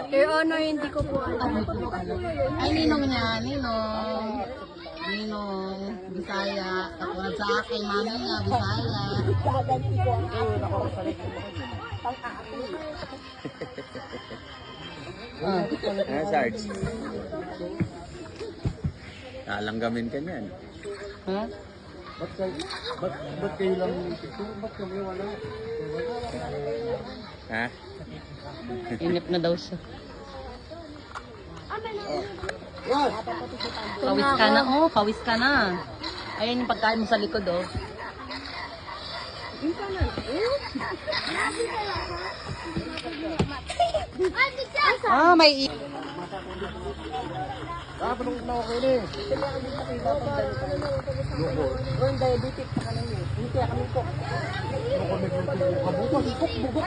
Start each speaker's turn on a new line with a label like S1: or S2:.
S1: Your Honor, hindi ko po alam.
S2: Ay, ninong niya, ninong. Ninong, Bisaya. Katulad sa akin, mami niya, Bisaya.
S3: Gaganti ko ang
S4: Sarge. Lalanggamin ka niyan.
S2: Ha?
S5: Ba't kayo lang ito? Ba't kami wala?
S4: Ha?
S2: Inip na daw siya.
S5: What?
S2: Pawis ka na, oh. Pawis ka na. Ayun yung pagkain mo sa likod, oh. Ah, may
S5: Ah, panong na ako ini.
S3: Yung diabetic pa kanina. Hindi kaya kami po.
S5: Ako may kabuto, ikot, bubok.